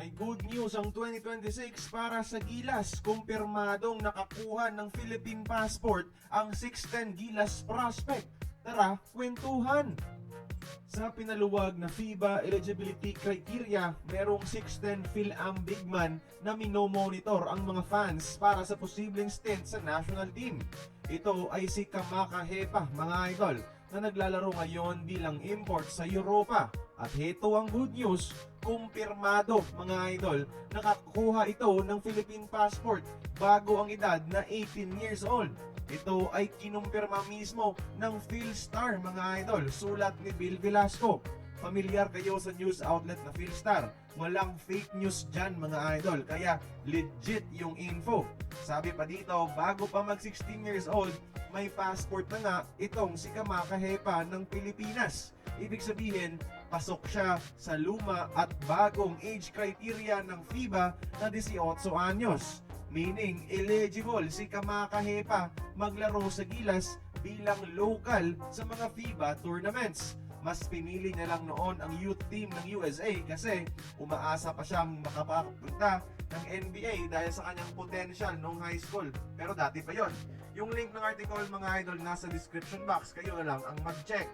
May good news ang 2026 para sa Gilas. Kumpirmadong nakakuha ng Philippine passport ang 6'10 Gilas prospect. Tara, kwentuhan! Sa pinaluwag na FIBA eligibility criteria, merong 6'10 Phil-Am Bigman na minomonitor ang mga fans para sa posibleng stint sa national team. Ito ay si Kamaka Hepa, mga idol, na naglalaro ngayon bilang import sa Europa. At heto ang good news, kumpirmado mga idol, nakakuha ito ng Philippine passport bago ang edad na 18 years old. Ito ay kinumpirma mismo ng Philstar mga idol, sulat ni Bill Velasco. Pamilyar kayo sa news outlet na Philstar. Walang fake news dyan mga idol, kaya legit yung info. Sabi pa dito, bago pa mag 16 years old, may passport na nga itong si Kamaka Hepa ng Pilipinas. Ibig sabihin, pasok siya sa luma at bagong age criteria ng FIBA na 18 anyos. Meaning, eligible si Kamaka Hepa maglaro sa Gilas bilang local sa mga FIBA tournaments. Mas pinili niya lang noon ang youth team ng USA kasi umaasa pa siyang makapapunta ng NBA dahil sa kanyang potential noong high school. Pero dati pa yon. Yung link ng article mga idol nasa description box, kayo na lang ang mag-check.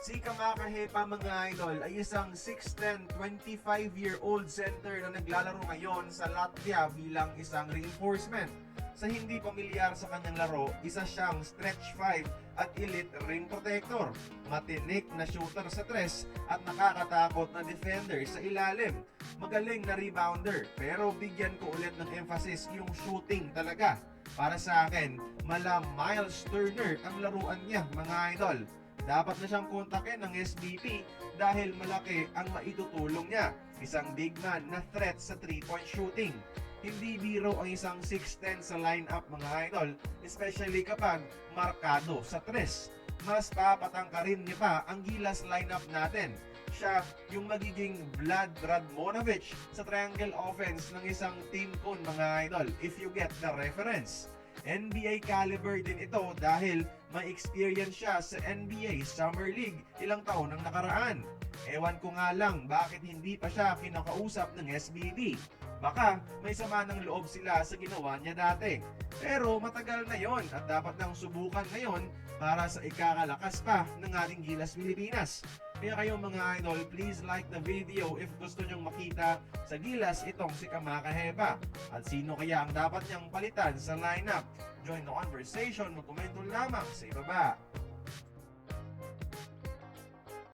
Si Kamaka Hepa mga idol ay isang 6'10", 25-year-old center na naglalaro ngayon sa Latvia bilang isang reinforcement. Sa hindi pamilyar sa kanyang laro, isa siyang stretch 5 at elite rim protector, matinik na shooter sa tres at nakakatakot na defender sa ilalim. Magaling na rebounder, pero bigyan ko ulit ng emphasis yung shooting talaga. Para sa akin, mala Miles Turner ang laruan niya mga idol. Dapat na siyang kontakin ng SBP dahil malaki ang maitutulong niya. Isang big man na threat sa 3-point shooting. Hindi biro ang isang 6'10 sa lineup mga idol, especially kapag markado sa tres. Mas papatangkarin niya pa ang Gilas lineup natin. Siya yung magiging Vlad Radmonovic sa triangle offense ng isang team kun mga idol, if you get the reference. NBA caliber din ito dahil may experience siya sa NBA Summer League ilang taon ang nakaraan. Ewan ko nga lang bakit hindi pa siya kinakausap ng SBB. Baka may sama ng loob sila sa ginawa niya dati. Pero matagal na yon at dapat nang subukan ngayon para sa ikakalakas pa ng ating Gilas Pilipinas. Kaya kayo mga idol, please like the video if gusto nyong makita sa Gilas itong si Kamaka Hepa. At sino kaya ang dapat niyang palitan sa lineup? Join the conversation, magkomento lamang sa ibaba.